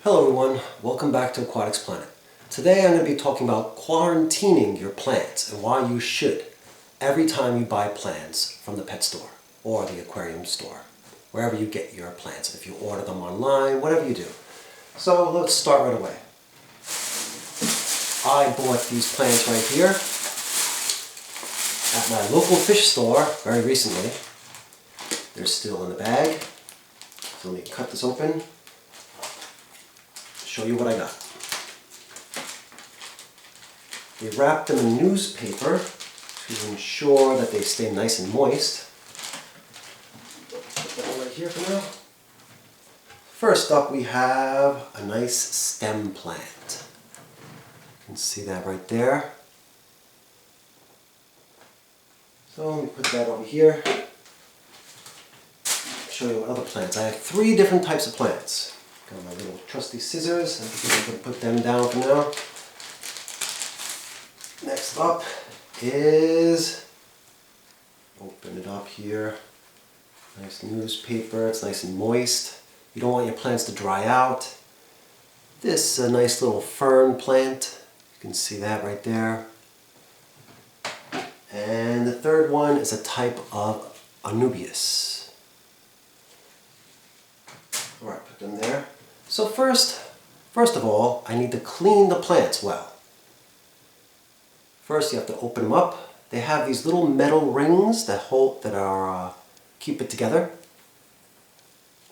Hello everyone, welcome back to Aquatics Planet. Today I'm going to be talking about quarantining your plants and why you should every time you buy plants from the pet store or the aquarium store, wherever you get your plants, if you order them online, whatever you do. So let's start right away. I bought these plants right here at my local fish store very recently. They're still in the bag. So let me cut this open. Show you what I got. They wrapped them in newspaper to ensure that they stay nice and moist. Put that right here for now. First up we have a nice stem plant. You can see that right there. So let me put that over here. Show you what other plants. I have 3 different types of plants. Got my little trusty scissors. I think I can put them down for now. Next up is, open it up here. Nice newspaper. It's nice and moist. You don't want your plants to dry out. This is a nice little fern plant. You can see that right there. And the third one is a type of Anubias. Alright, put them there. So first of all, I need to clean the plants well. First, you have to open them up. They have these little metal rings that keep it together,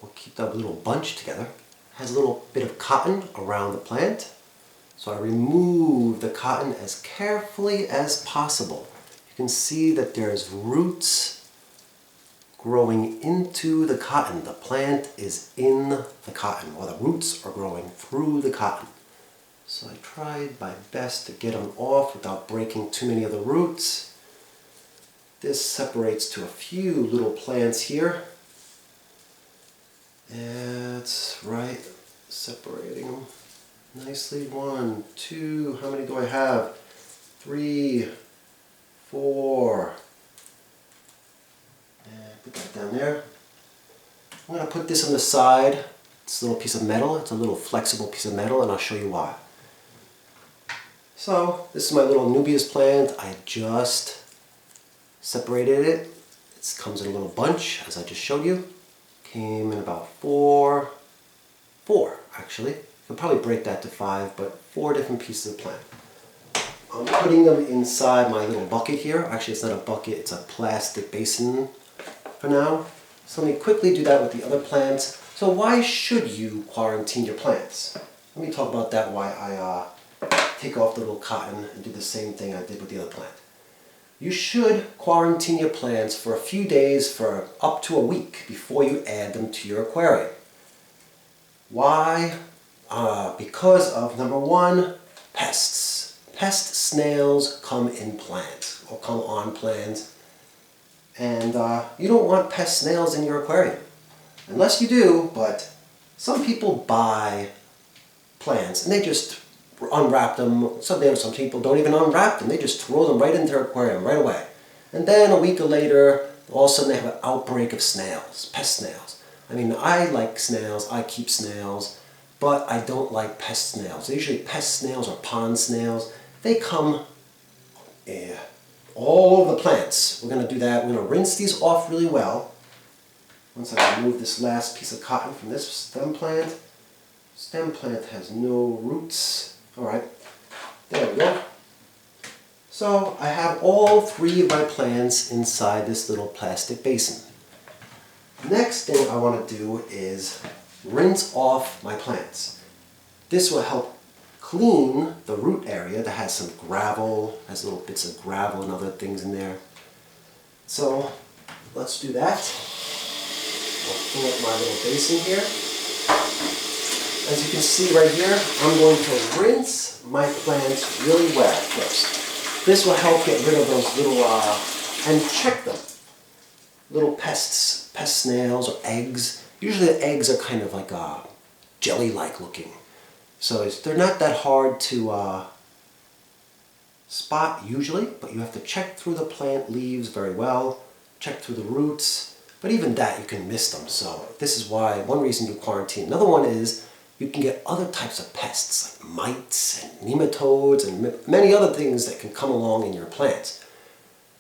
or keep that little bunch together. It has a little bit of cotton around the plant. So I remove the cotton as carefully as possible. You can see that there's roots growing into the cotton. The plant is in the cotton, or the roots are growing through the cotton. So I tried my best to get them off without breaking too many of the roots. This separates to a few little plants here. That's right, separating them nicely. 1, 2, how many do I have? 3, 4. Put that down there. I'm going to put this on the side. It's a little piece of metal. It's a little flexible piece of metal, and I'll show you why. So this is my little Anubias plant. I just separated it. It comes in a little bunch, as I just showed you. Came in about 4 actually. You can probably break that to 5, but 4 different pieces of plant. I'm putting them inside my little bucket here. Actually, it's not a bucket, it's a plastic basin for now. So let me quickly do that with the other plants. So why should you quarantine your plants? Let me talk about that, why I take off the little cotton and do the same thing I did with the other plant. You should quarantine your plants for a few days, for up to a week, before you add them to your aquarium. Why? Because of, number 1, pests. Pest snails come in plants, or come on plants. And you don't want pest snails in your aquarium. Unless you do, but some people buy plants and they just unwrap them. Some people don't even unwrap them. They just throw them right into their aquarium right away. And then a week later, all of a sudden they have an outbreak of snails, pest snails. I mean, I like snails, I keep snails, but I don't like pest snails. Usually pest snails or pond snails, they come all over the plants. We're going to do that. We're going to rinse these off really well. Once I remove this last piece of cotton from this stem plant. Stem plant has no roots. Alright, there we go. So I have all 3 of my plants inside this little plastic basin. Next thing I want to do is rinse off my plants. This will help clean the root area that has some gravel, has little bits of gravel and other things in there. So let's do that. I'll fill up my little basin here. As you can see right here, I'm going to rinse my plants really well first. This will help get rid of those little, and check them. Little pests, pest snails or eggs. Usually the eggs are kind of like jelly-like looking. So they're not that hard to spot usually, but you have to check through the plant leaves very well, check through the roots, but even that you can miss them. So this is why, one reason you quarantine. Another one is you can get other types of pests like mites and nematodes and many other things that can come along in your plants.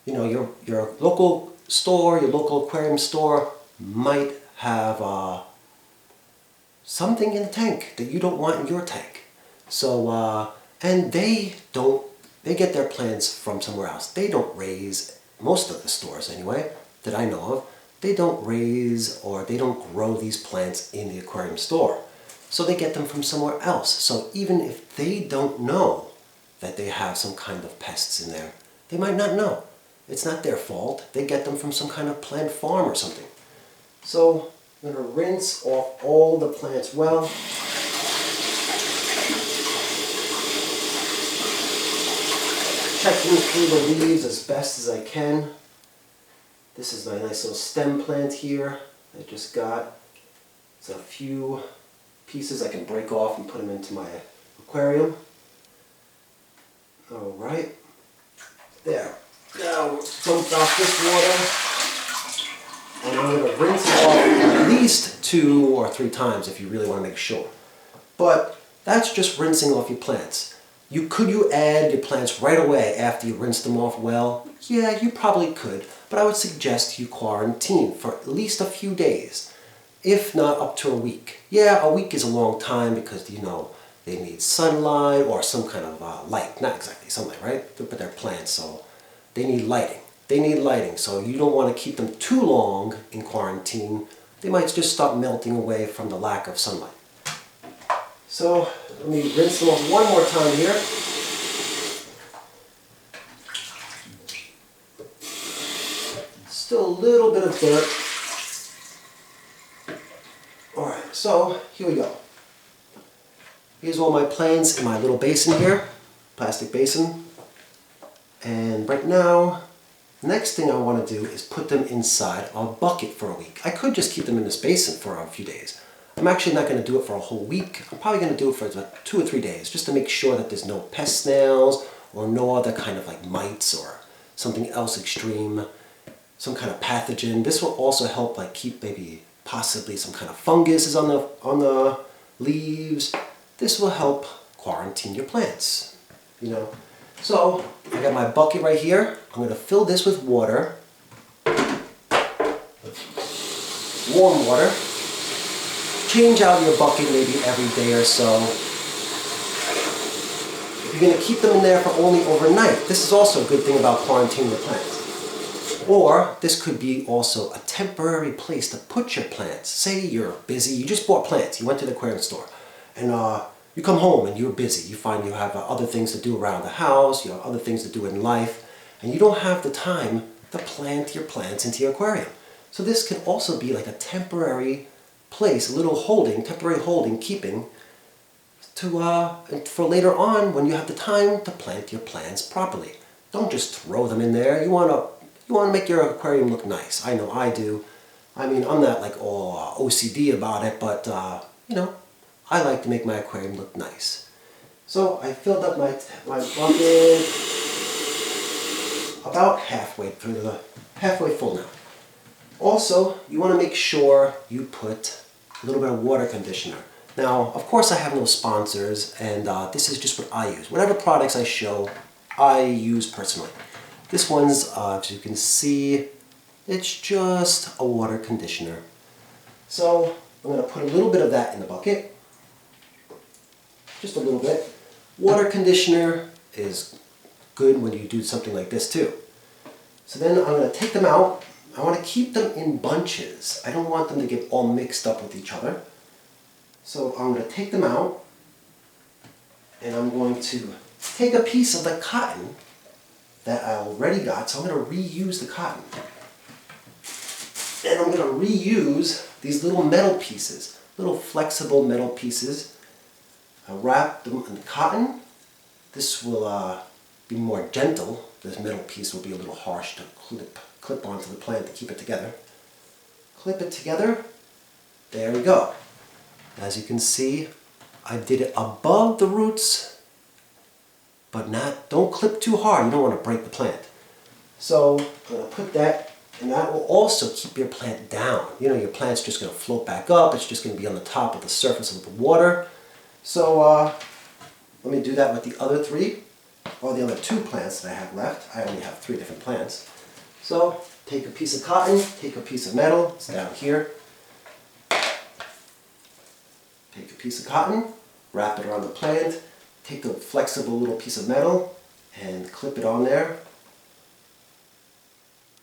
You know, your local store, your local aquarium store might have something in the tank that you don't want in your tank. So, and they get their plants from somewhere else. They don't raise, most of the stores anyway, that I know of, they don't raise or they don't grow these plants in the aquarium store. So they get them from somewhere else. So even if they don't know that they have some kind of pests in there, they might not know. It's not their fault. They get them from some kind of plant farm or something. So I'm going to rinse off all the plants well. Checking through the leaves as best as I can. This is my nice little stem plant here I just got. It's a few pieces I can break off and put them into my aquarium. Alright. There. Now dump off this water. And I'm going to rinse it off at least 2 or 3 times if you really want to make sure. But that's just rinsing off your plants. Could you add your plants right away after you rinse them off well? Yeah, you probably could, but I would suggest you quarantine for at least a few days, if not up to a week. Yeah, a week is a long time because, you know, they need sunlight or some kind of light. Not exactly sunlight, right? But they're plants, so they need lighting. They need lighting, so you don't want to keep them too long in quarantine. They might just start melting away from the lack of sunlight. So let me rinse them off one more time here. Still a little bit of dirt. Alright, so here we go. Here's all my plants in my little basin here, plastic basin. And right now, the next thing I want to do is put them inside a bucket for a week. I could just keep them in this basin for a few days. I'm actually not going to do it for a whole week. I'm probably going to do it for about 2 or 3 days, just to make sure that there's no pest snails or no other kind of like mites or something else extreme, some kind of pathogen. This will also help like keep maybe possibly some kind of fungus is on the leaves. This will help quarantine your plants, you know. So I got my bucket right here. I'm going to fill this with water, warm water. Change out your bucket maybe every day or so. If you're going to keep them in there for only overnight, this is also a good thing about quarantining your plants. Or this could be also a temporary place to put your plants. Say you're busy, you just bought plants, you went to the aquarium store, and you come home and you're busy. You find you have other things to do around the house, you have other things to do in life, and you don't have the time to plant your plants into your aquarium. So this can also be like a temporary place, a little temporary holding, keeping, for later on when you have the time to plant your plants properly. Don't just throw them in there. You want to make your aquarium look nice. I know I do. I mean, I'm not like all OCD about it, but you know, I like to make my aquarium look nice. So I filled up my bucket about halfway full now. Also, you want to make sure you put a little bit of water conditioner. Now, of course I have no sponsors, and this is just what I use. Whatever products I show, I use personally. This one's, as you can see, it's just a water conditioner. So I'm going to put a little bit of that in the bucket. Just a little bit. Water conditioner is good when you do something like this too. So then I'm going to take them out. I want to keep them in bunches. I don't want them to get all mixed up with each other. So I'm going to take them out, and I'm going to take a piece of the cotton that I already got. So I'm going to reuse the cotton. And I'm going to reuse these little metal pieces, little flexible metal pieces. I wrap them in the cotton. This will be more gentle. This metal piece will be a little harsh to clip onto the plant to keep it together. Clip it together. There we go. As you can see, I did it above the roots, but don't clip too hard. You don't want to break the plant. So I'm going to put that, and that will also keep your plant down. You know, your plant's just going to float back up. It's just going to be on the top of the surface of the water. So let me do that with the other three, or the other two plants that I have left. I only have 3 different plants. So take a piece of cotton, take a piece of metal, it's down here. Take a piece of cotton, wrap it around the plant, take the flexible little piece of metal and clip it on there.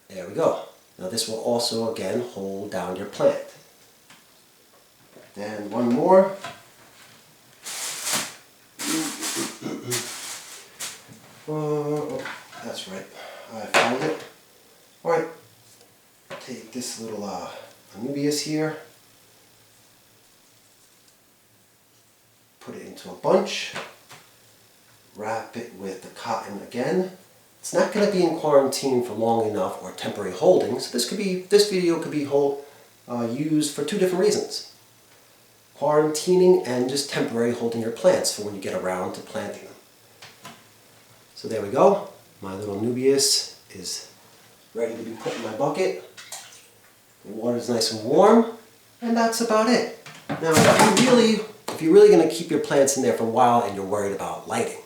There we go. Now this will also again hold down your plant. Then one more. Oh, that's right. I found it. Alright. Take this little Anubias here. Put it into a bunch. Wrap it with the cotton again. It's not going to be in quarantine for long enough or temporary holding, so this video could be used for 2 different reasons. Quarantining and just temporary holding your plants for when you get around to planting them. So there we go. My little Nubius is ready to be put in my bucket. The water is nice and warm, and that's about it. Now, if you're really going to keep your plants in there for a while and you're worried about lighting,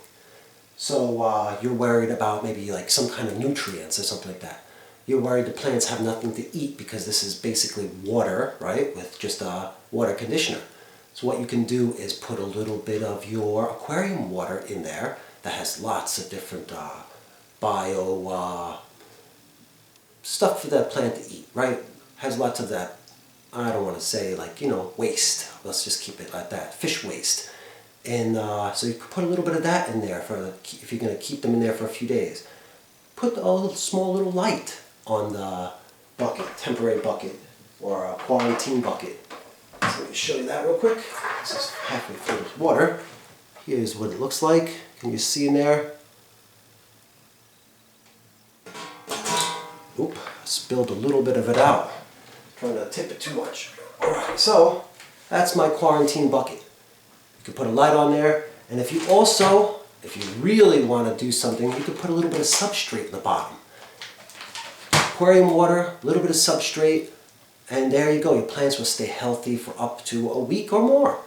so you're worried about maybe like some kind of nutrients or something like that. You're worried the plants have nothing to eat because this is basically water, right, with just a water conditioner. So what you can do is put a little bit of your aquarium water in there that has lots of different bio stuff for that plant to eat, right? Has lots of that, I don't want to say like, waste. Let's just keep it like that, fish waste. And so you could put a little bit of that in there if you're going to keep them in there for a few days. Put a small little light on the bucket, temporary bucket, or a quarantine bucket. So let me show you that real quick. This is halfway full of water. Here's what it looks like. Can you see in there? Oop, spilled a little bit of it out. Trying to tip it too much. Alright, so that's my quarantine bucket. You can put a light on there, and if you really want to do something, you can put a little bit of substrate in the bottom. Aquarium water, a little bit of substrate, and there you go. Your plants will stay healthy for up to a week or more.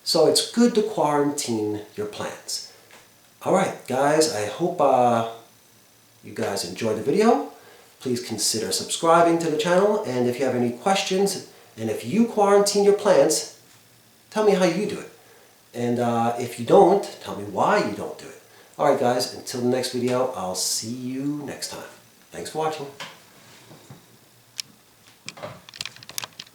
So it's good to quarantine your plants. Alright guys, I hope you guys enjoyed the video. Please consider subscribing to the channel, and if you have any questions, and if you quarantine your plants, tell me how you do it. And if you don't, tell me why you don't do it. Alright guys, until the next video, I'll see you next time. Thanks for watching.